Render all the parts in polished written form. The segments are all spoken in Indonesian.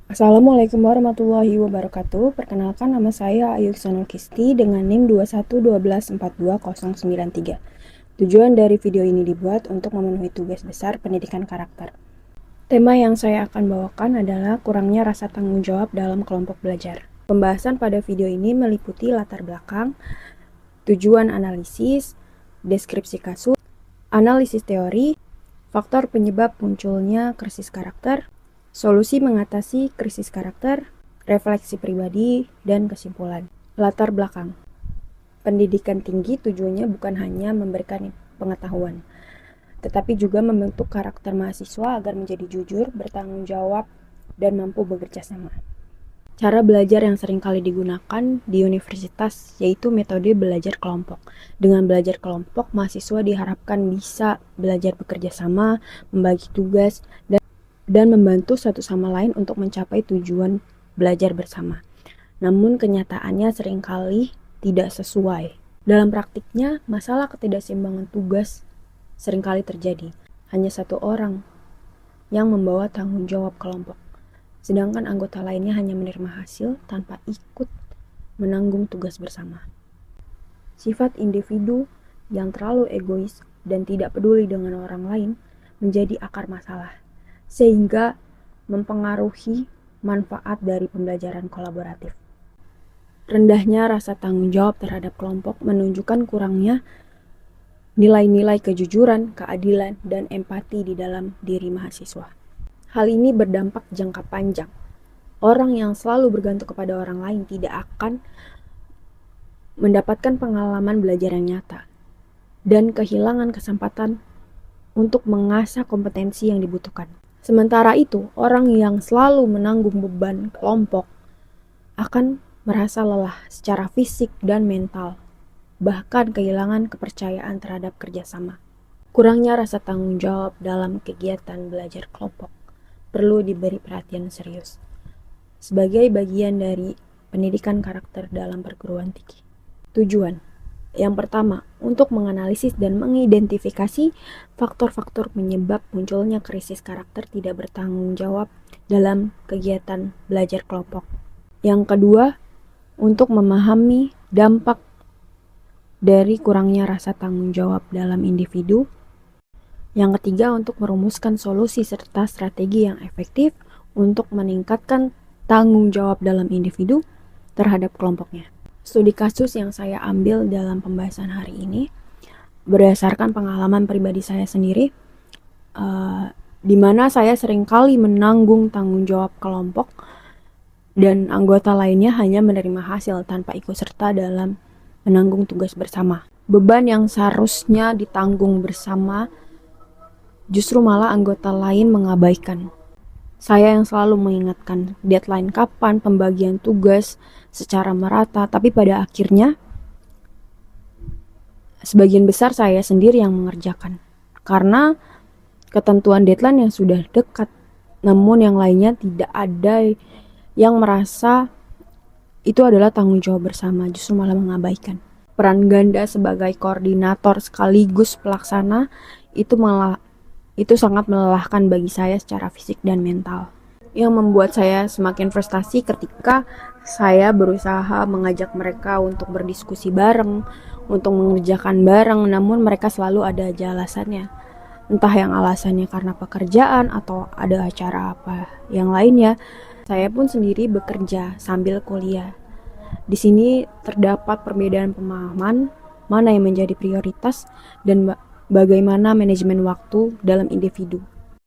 Assalamualaikum warahmatullahi wabarakatuh. Perkenalkan, nama saya Ayu Xanul Kisti dengan NIM 211242093. Tujuan dari video ini dibuat untuk memenuhi tugas besar pendidikan karakter. Tema yang saya akan bawakan adalah kurangnya rasa tanggung jawab dalam kelompok belajar. Pembahasan pada video ini meliputi latar belakang, tujuan analisis, deskripsi kasus, analisis teori, faktor penyebab munculnya krisis karakter, solusi mengatasi krisis karakter, refleksi pribadi, dan kesimpulan. Latar belakang. Pendidikan tinggi tujuannya bukan hanya memberikan pengetahuan, tetapi juga membentuk karakter mahasiswa agar menjadi jujur, bertanggung jawab, dan mampu bekerja sama. Cara belajar yang sering kali digunakan di universitas yaitu metode belajar kelompok. Dengan belajar kelompok, mahasiswa diharapkan bisa belajar bekerja sama, membagi tugas, dan membantu satu sama lain untuk mencapai tujuan belajar bersama. Namun kenyataannya seringkali tidak sesuai. Dalam praktiknya, masalah ketidakseimbangan tugas seringkali terjadi. Hanya satu orang yang membawa tanggung jawab kelompok, sedangkan anggota lainnya hanya menerima hasil tanpa ikut menanggung tugas bersama. Sifat individu yang terlalu egois dan tidak peduli dengan orang lain menjadi akar masalah, sehingga mempengaruhi manfaat dari pembelajaran kolaboratif. Rendahnya rasa tanggung jawab terhadap kelompok menunjukkan kurangnya nilai-nilai kejujuran, keadilan, dan empati di dalam diri mahasiswa. Hal ini berdampak jangka panjang. Orang yang selalu bergantung kepada orang lain tidak akan mendapatkan pengalaman belajar yang nyata dan kehilangan kesempatan untuk mengasah kompetensi yang dibutuhkan. Sementara itu, orang yang selalu menanggung beban kelompok akan merasa lelah secara fisik dan mental, bahkan kehilangan kepercayaan terhadap kerjasama. Kurangnya rasa tanggung jawab dalam kegiatan belajar kelompok perlu diberi perhatian serius sebagai bagian dari pendidikan karakter dalam perguruan tinggi. Tujuan yang pertama, untuk menganalisis dan mengidentifikasi faktor-faktor penyebab munculnya krisis karakter tidak bertanggung jawab dalam kegiatan belajar kelompok. Yang kedua, untuk memahami dampak dari kurangnya rasa tanggung jawab dalam individu. Yang ketiga, untuk merumuskan solusi serta strategi yang efektif untuk meningkatkan tanggung jawab dalam individu terhadap kelompoknya. Studi kasus yang saya ambil dalam pembahasan hari ini berdasarkan pengalaman pribadi saya sendiri, di mana saya seringkali menanggung tanggung jawab kelompok dan anggota lainnya hanya menerima hasil tanpa ikut serta dalam menanggung tugas bersama. Beban yang seharusnya ditanggung bersama justru malah anggota lain mengabaikan. Saya yang selalu mengingatkan deadline kapan pembagian tugas secara merata, tapi pada akhirnya sebagian besar saya sendiri yang mengerjakan. Karena ketentuan deadline yang sudah dekat, namun yang lainnya tidak ada yang merasa itu adalah tanggung jawab bersama, justru malah mengabaikan. Peran ganda sebagai koordinator sekaligus pelaksana itu sangat melelahkan bagi saya secara fisik dan mental, yang membuat saya semakin frustasi ketika saya berusaha mengajak mereka untuk berdiskusi bareng, untuk mengerjakan bareng, namun mereka selalu ada aja alasannya. Entah yang alasannya karena pekerjaan atau ada acara apa yang lainnya. Saya pun sendiri bekerja sambil kuliah. Di sini terdapat perbedaan pemahaman mana yang menjadi prioritas dan bagaimana manajemen waktu dalam individu.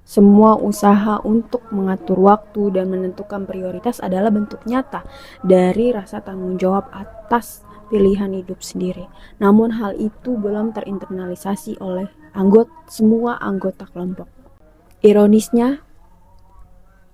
Semua usaha untuk mengatur waktu dan menentukan prioritas adalah bentuk nyata dari rasa tanggung jawab atas pilihan hidup sendiri. Namun hal itu belum terinternalisasi oleh semua anggota kelompok. Ironisnya,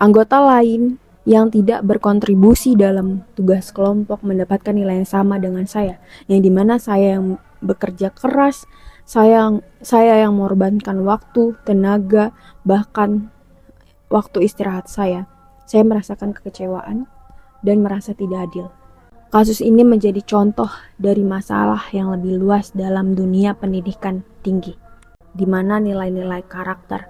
anggota lain yang tidak berkontribusi dalam tugas kelompok mendapatkan nilai yang sama dengan saya, yang dimana saya yang bekerja keras, saya yang mengorbankan waktu, tenaga, bahkan waktu istirahat saya merasakan kekecewaan dan merasa tidak adil. Kasus ini menjadi contoh dari masalah yang lebih luas dalam dunia pendidikan tinggi, di mana nilai-nilai karakter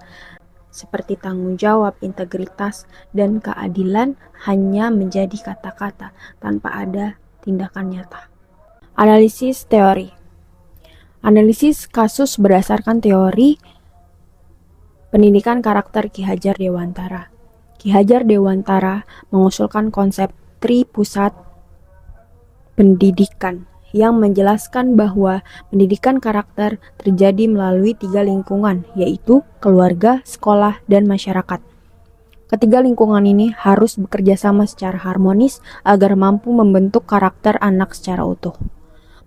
seperti tanggung jawab, integritas, dan keadilan hanya menjadi kata-kata tanpa ada tindakan nyata. Analisis teori. Analisis kasus berdasarkan teori pendidikan karakter Ki Hajar Dewantara. Ki Hajar Dewantara mengusulkan konsep tri pusat pendidikan yang menjelaskan bahwa pendidikan karakter terjadi melalui 3 lingkungan, yaitu keluarga, sekolah, dan masyarakat. Ketiga lingkungan ini harus bekerja sama secara harmonis agar mampu membentuk karakter anak secara utuh.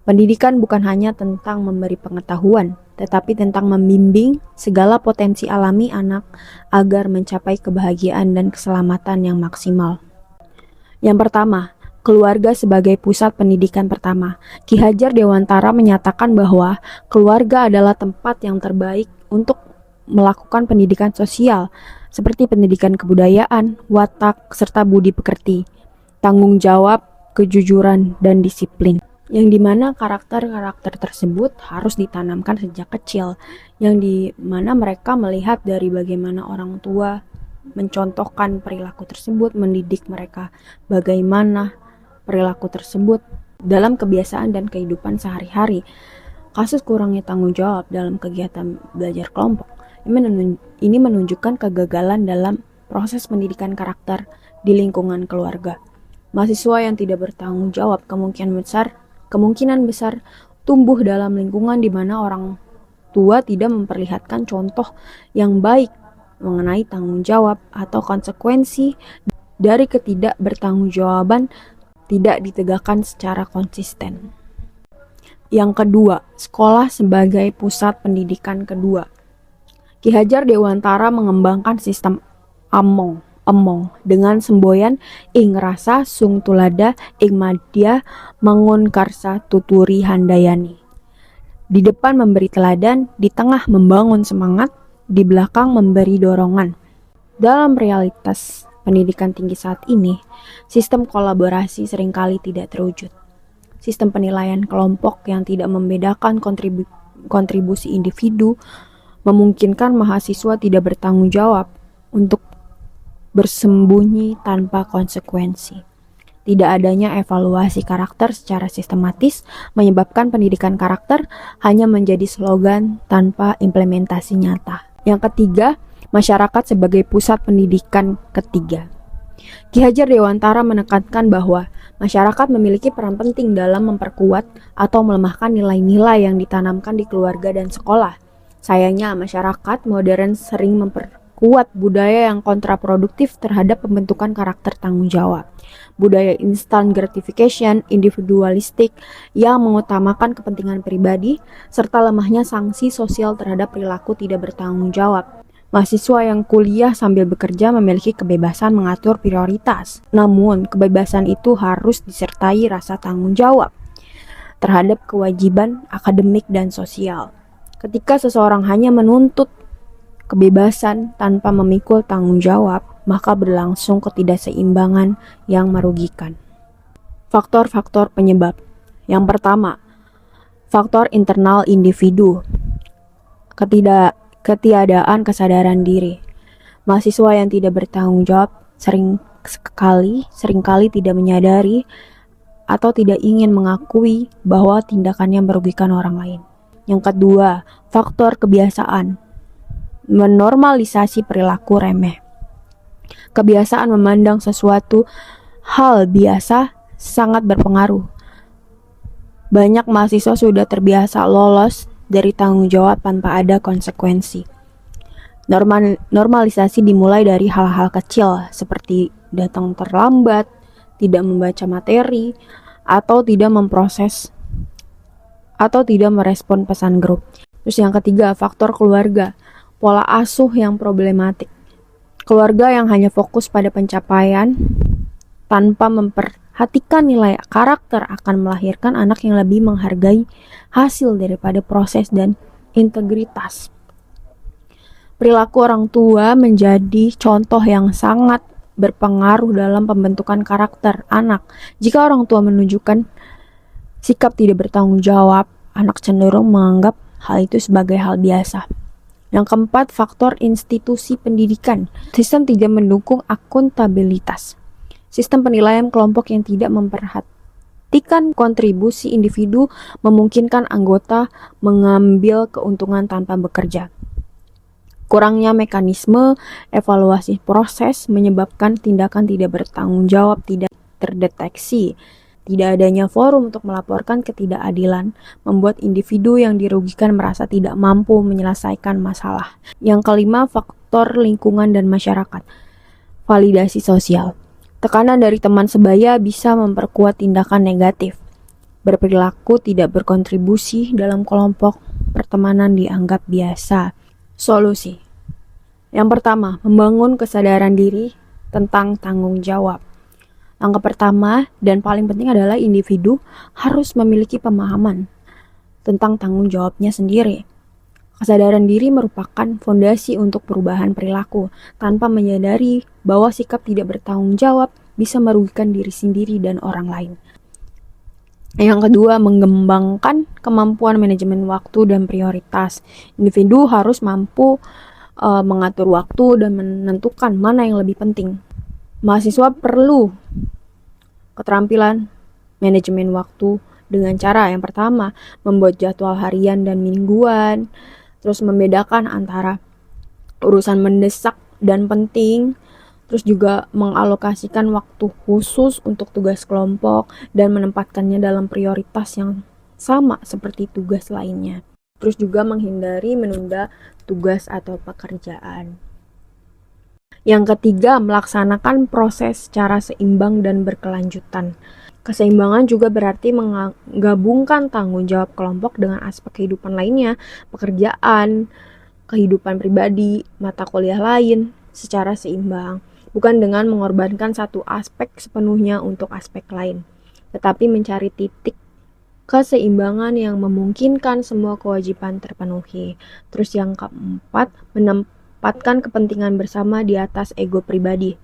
Pendidikan bukan hanya tentang memberi pengetahuan, tetapi tentang membimbing segala potensi alami anak agar mencapai kebahagiaan dan keselamatan yang maksimal. Yang pertama, keluarga sebagai pusat pendidikan pertama. Ki Hajar Dewantara menyatakan bahwa keluarga adalah tempat yang terbaik untuk melakukan pendidikan sosial, seperti pendidikan kebudayaan, watak, serta budi pekerti, tanggung jawab, kejujuran, dan disiplin. Yang dimana karakter-karakter tersebut harus ditanamkan sejak kecil, yang dimana mereka melihat dari bagaimana orang tua mencontohkan perilaku tersebut, mendidik mereka bagaimana perilaku tersebut dalam kebiasaan dan kehidupan sehari-hari. Kasus kurangnya tanggung jawab dalam kegiatan belajar kelompok ini menunjukkan kegagalan dalam proses pendidikan karakter di lingkungan keluarga. Mahasiswa yang tidak bertanggung jawab kemungkinan besar tumbuh dalam lingkungan di mana orang tua tidak memperlihatkan contoh yang baik mengenai tanggung jawab atau konsekuensi dari ketidakbertanggungjawaban tidak ditegakkan secara konsisten. Yang kedua, sekolah sebagai pusat pendidikan kedua. Ki Hajar Dewantara mengembangkan sistem emong dengan semboyan ing rasa sung tulada ing madya mangun karsa tuturi handayani. Di depan memberi teladan, di tengah membangun semangat, di belakang memberi dorongan. Dalam realitas pendidikan tinggi saat ini, sistem kolaborasi seringkali tidak terwujud. Sistem penilaian kelompok yang tidak membedakan kontribusi individu memungkinkan mahasiswa tidak bertanggung jawab untuk bersembunyi tanpa konsekuensi. Tidak adanya evaluasi karakter secara sistematis menyebabkan pendidikan karakter hanya menjadi slogan tanpa implementasi nyata. Yang ketiga, masyarakat sebagai pusat pendidikan ketiga. Ki Hajar Dewantara menekankan bahwa masyarakat memiliki peran penting dalam memperkuat atau melemahkan nilai-nilai yang ditanamkan di keluarga dan sekolah. Sayangnya, masyarakat modern sering memperkuat budaya yang kontraproduktif terhadap pembentukan karakter tanggung jawab. Budaya instant gratification, individualistik yang mengutamakan kepentingan pribadi, serta lemahnya sanksi sosial terhadap perilaku tidak bertanggung jawab. Mahasiswa yang kuliah sambil bekerja memiliki kebebasan mengatur prioritas. Namun, kebebasan itu harus disertai rasa tanggung jawab terhadap kewajiban akademik dan sosial. Ketika seseorang hanya menuntut kebebasan tanpa memikul tanggung jawab, maka berlangsung ketidakseimbangan yang merugikan. Faktor-faktor penyebab. Yang pertama, faktor internal individu. Ketiadaan kesadaran diri. Mahasiswa yang tidak bertanggung jawab seringkali tidak menyadari atau tidak ingin mengakui bahwa tindakannya merugikan orang lain. Yang kedua, faktor kebiasaan. Menormalisasi perilaku remeh. Kebiasaan memandang sesuatu hal biasa sangat berpengaruh. Banyak mahasiswa sudah terbiasa lolos dari tanggung jawab tanpa ada konsekuensi. Normalisasi dimulai dari hal-hal kecil seperti datang terlambat, tidak membaca materi, atau tidak merespon pesan grup. Terus yang ketiga, faktor keluarga. Pola asuh yang problematik. Keluarga yang hanya fokus pada pencapaian tanpa memperhatikan nilai karakter akan melahirkan anak yang lebih menghargai hasil daripada proses dan integritas. Perilaku orang tua menjadi contoh yang sangat berpengaruh dalam pembentukan karakter anak. Jika orang tua menunjukkan sikap tidak bertanggung jawab, anak cenderung menganggap hal itu sebagai hal biasa. Yang keempat, faktor institusi pendidikan. Sistem tidak mendukung akuntabilitas. Sistem penilaian kelompok yang tidak memperhatikan kontribusi individu memungkinkan anggota mengambil keuntungan tanpa bekerja. Kurangnya mekanisme evaluasi proses menyebabkan tindakan tidak bertanggung jawab tidak terdeteksi. Tidak adanya forum untuk melaporkan ketidakadilan membuat individu yang dirugikan merasa tidak mampu menyelesaikan masalah. Yang kelima, faktor lingkungan dan masyarakat. Validasi sosial. Tekanan dari teman sebaya bisa memperkuat tindakan negatif. Berperilaku tidak berkontribusi dalam kelompok pertemanan dianggap biasa. Solusi. Yang pertama, membangun kesadaran diri tentang tanggung jawab. Langkah pertama dan paling penting adalah individu harus memiliki pemahaman tentang tanggung jawabnya sendiri. Kesadaran diri merupakan fondasi untuk perubahan perilaku. Tanpa menyadari bahwa sikap tidak bertanggung jawab bisa merugikan diri sendiri dan orang lain. Yang kedua, mengembangkan kemampuan manajemen waktu dan prioritas. Individu harus mampu mengatur waktu dan menentukan mana yang lebih penting. Mahasiswa perlu keterampilan manajemen waktu dengan cara yang pertama, membuat jadwal harian dan mingguan, terus membedakan antara urusan mendesak dan penting, terus juga mengalokasikan waktu khusus untuk tugas kelompok dan menempatkannya dalam prioritas yang sama seperti tugas lainnya. Terus juga menghindari menunda tugas atau pekerjaan. Yang ketiga, melaksanakan proses secara seimbang dan berkelanjutan. Keseimbangan juga berarti menggabungkan tanggung jawab kelompok dengan aspek kehidupan lainnya, pekerjaan, kehidupan pribadi, mata kuliah lain, secara seimbang. Bukan dengan mengorbankan satu aspek sepenuhnya untuk aspek lain, tetapi mencari titik keseimbangan yang memungkinkan semua kewajiban terpenuhi. Terus yang keempat, menempatkan kepentingan bersama di atas ego pribadi.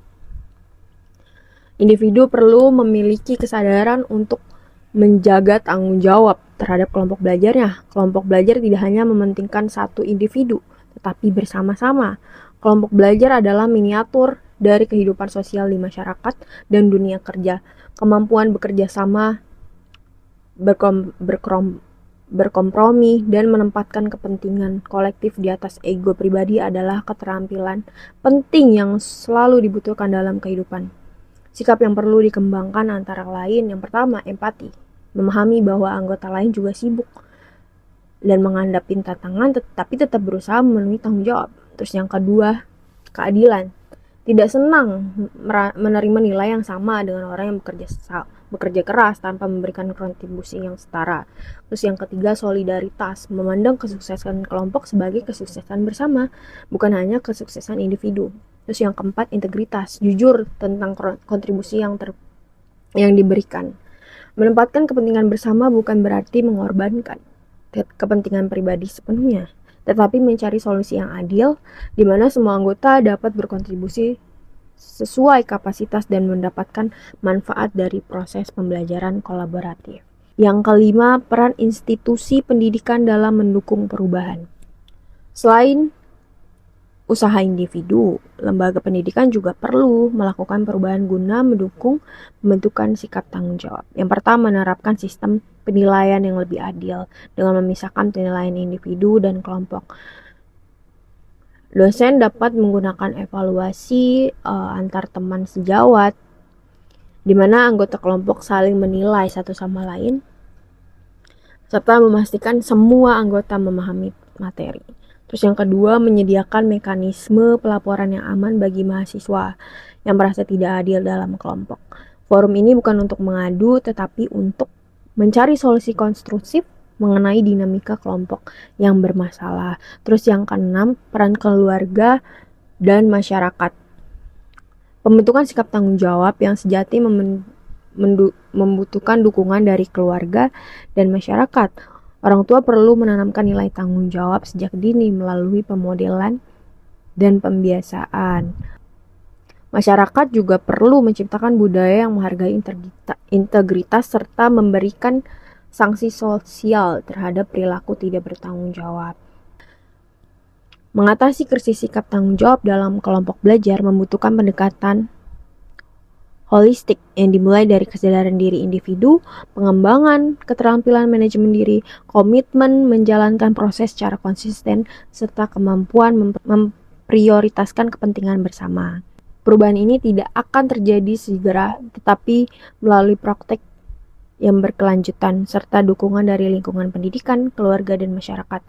Individu perlu memiliki kesadaran untuk menjaga tanggung jawab terhadap kelompok belajarnya. Kelompok belajar tidak hanya mementingkan satu individu, tetapi bersama-sama. Kelompok belajar adalah miniatur dari kehidupan sosial di masyarakat dan dunia kerja. Kemampuan bekerja sama, berkompromi, dan menempatkan kepentingan kolektif di atas ego pribadi adalah keterampilan penting yang selalu dibutuhkan dalam kehidupan. Sikap yang perlu dikembangkan antara lain, yang pertama, empati. Memahami bahwa anggota lain juga sibuk dan menghadapi tantangan tetapi tetap berusaha memenuhi tanggung jawab. Terus yang kedua, keadilan. Tidak senang menerima nilai yang sama dengan orang yang bekerja keras tanpa memberikan kontribusi yang setara. Terus yang ketiga, solidaritas. Memandang kesuksesan kelompok sebagai kesuksesan bersama, bukan hanya kesuksesan individu. Terus yang keempat, integritas. Jujur tentang kontribusi yang diberikan. Menempatkan kepentingan bersama bukan berarti mengorbankan kepentingan pribadi sepenuhnya, tetapi mencari solusi yang adil, di mana semua anggota dapat berkontribusi sesuai kapasitas dan mendapatkan manfaat dari proses pembelajaran kolaboratif. Yang kelima, peran institusi pendidikan dalam mendukung perubahan. Selain usaha individu, lembaga pendidikan juga perlu melakukan perubahan guna mendukung pembentukan sikap tanggung jawab. Yang pertama, menerapkan sistem penilaian yang lebih adil dengan memisahkan penilaian individu dan kelompok. Dosen dapat menggunakan evaluasi antar teman sejawat, di mana anggota kelompok saling menilai satu sama lain, serta memastikan semua anggota memahami materi. Terus yang kedua, menyediakan mekanisme pelaporan yang aman bagi mahasiswa yang merasa tidak adil dalam kelompok. Forum ini bukan untuk mengadu, tetapi untuk mencari solusi konstruktif mengenai dinamika kelompok yang bermasalah. Terus yang keenam, peran keluarga dan masyarakat. Pembentukan sikap tanggung jawab yang sejati membutuhkan dukungan dari keluarga dan masyarakat. Orang tua perlu menanamkan nilai tanggung jawab sejak dini melalui pemodelan dan pembiasaan. Masyarakat juga perlu menciptakan budaya yang menghargai integritas serta memberikan sanksi sosial terhadap perilaku tidak bertanggung jawab. Mengatasi krisis sikap tanggung jawab dalam kelompok belajar membutuhkan pendekatan holistik yang dimulai dari kesadaran diri individu, pengembangan keterampilan manajemen diri, komitmen menjalankan proses secara konsisten, serta kemampuan memprioritaskan kepentingan bersama. Perubahan ini tidak akan terjadi segera, tetapi melalui praktek yang berkelanjutan, serta dukungan dari lingkungan pendidikan, keluarga, dan masyarakat.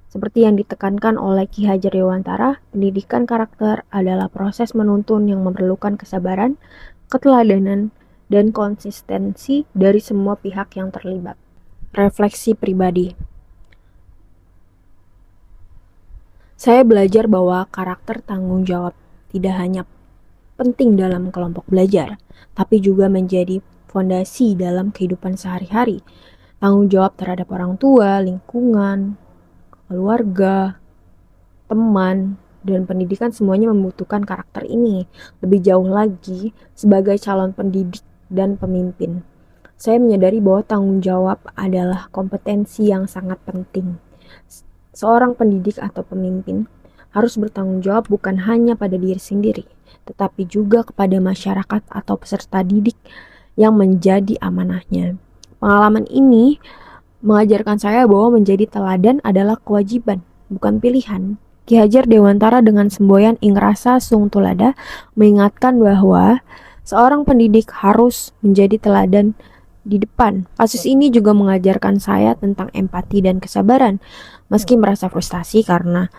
Seperti yang ditekankan oleh Ki Hajar Dewantara, pendidikan karakter adalah proses menuntun yang memerlukan kesabaran, keteladanan, dan konsistensi dari semua pihak yang terlibat. Refleksi pribadi. Saya belajar bahwa karakter tanggung jawab tidak hanya penting dalam kelompok belajar, tapi juga menjadi fondasi dalam kehidupan sehari-hari. Tanggung jawab terhadap orang tua, lingkungan, keluarga, teman, dan pendidikan semuanya membutuhkan karakter ini. Lebih jauh lagi, sebagai calon pendidik dan pemimpin, saya menyadari bahwa tanggung jawab adalah kompetensi yang sangat penting. Seorang pendidik atau pemimpin harus bertanggung jawab bukan hanya pada diri sendiri, tetapi juga kepada masyarakat atau peserta didik yang menjadi amanahnya. Pengalaman ini mengajarkan saya bahwa menjadi teladan adalah kewajiban, bukan pilihan. Ki Hajar Dewantara dengan semboyan ing rasa sung tulada mengingatkan bahwa seorang pendidik harus menjadi teladan di depan. Kasus ini juga mengajarkan saya tentang empati dan kesabaran. Meski merasa frustasi karena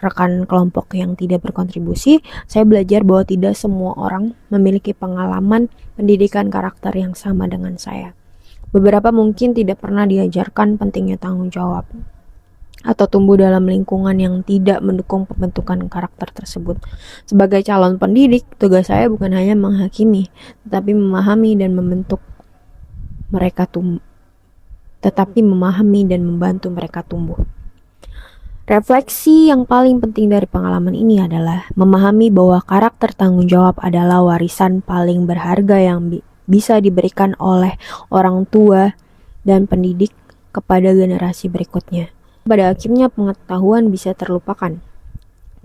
rekan kelompok yang tidak berkontribusi, saya belajar bahwa tidak semua orang memiliki pengalaman pendidikan karakter yang sama dengan saya. Beberapa mungkin tidak pernah diajarkan pentingnya tanggung jawab atau tumbuh dalam lingkungan yang tidak mendukung pembentukan karakter tersebut. Sebagai calon pendidik, tugas saya bukan hanya menghakimi, tetapi memahami dan membentuk mereka membantu mereka tumbuh. Refleksi yang paling penting dari pengalaman ini adalah memahami bahwa karakter tanggung jawab adalah warisan paling berharga yang bisa diberikan oleh orang tua dan pendidik kepada generasi berikutnya. Pada akhirnya pengetahuan bisa terlupakan,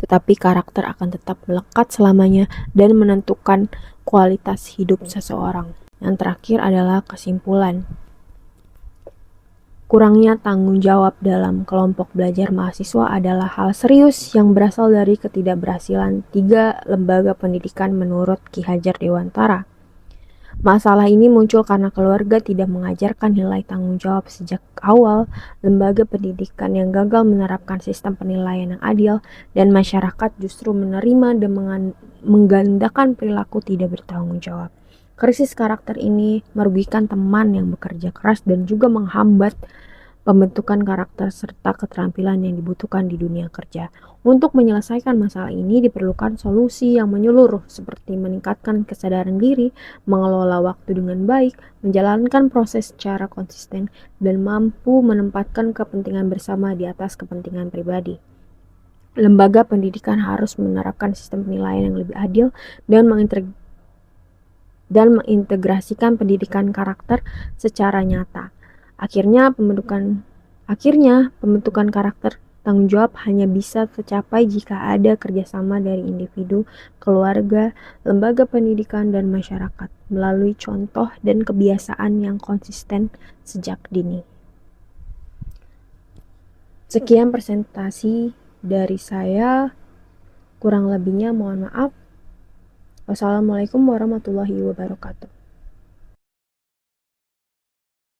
tetapi karakter akan tetap melekat selamanya dan menentukan kualitas hidup seseorang. Yang terakhir adalah kesimpulan. Kurangnya tanggung jawab dalam kelompok belajar mahasiswa adalah hal serius yang berasal dari ketidakberhasilan 3 lembaga pendidikan menurut Ki Hajar Dewantara. Masalah ini muncul karena keluarga tidak mengajarkan nilai tanggung jawab sejak awal, lembaga pendidikan yang gagal menerapkan sistem penilaian yang adil, dan masyarakat justru menerima dan menggandakan perilaku tidak bertanggung jawab. Krisis karakter ini merugikan teman yang bekerja keras dan juga menghambat pembentukan karakter serta keterampilan yang dibutuhkan di dunia kerja. Untuk menyelesaikan masalah ini diperlukan solusi yang menyeluruh seperti meningkatkan kesadaran diri, mengelola waktu dengan baik, menjalankan proses secara konsisten, dan mampu menempatkan kepentingan bersama di atas kepentingan pribadi. Lembaga pendidikan harus menerapkan sistem penilaian yang lebih adil dan mengintegrasikan pendidikan karakter secara nyata. Akhirnya pembentukan karakter tanggung jawab hanya bisa tercapai jika ada kerjasama dari individu, keluarga, lembaga pendidikan, dan masyarakat melalui contoh dan kebiasaan yang konsisten sejak dini. Sekian presentasi dari saya, kurang lebihnya mohon maaf. Wassalamualaikum warahmatullahi wabarakatuh.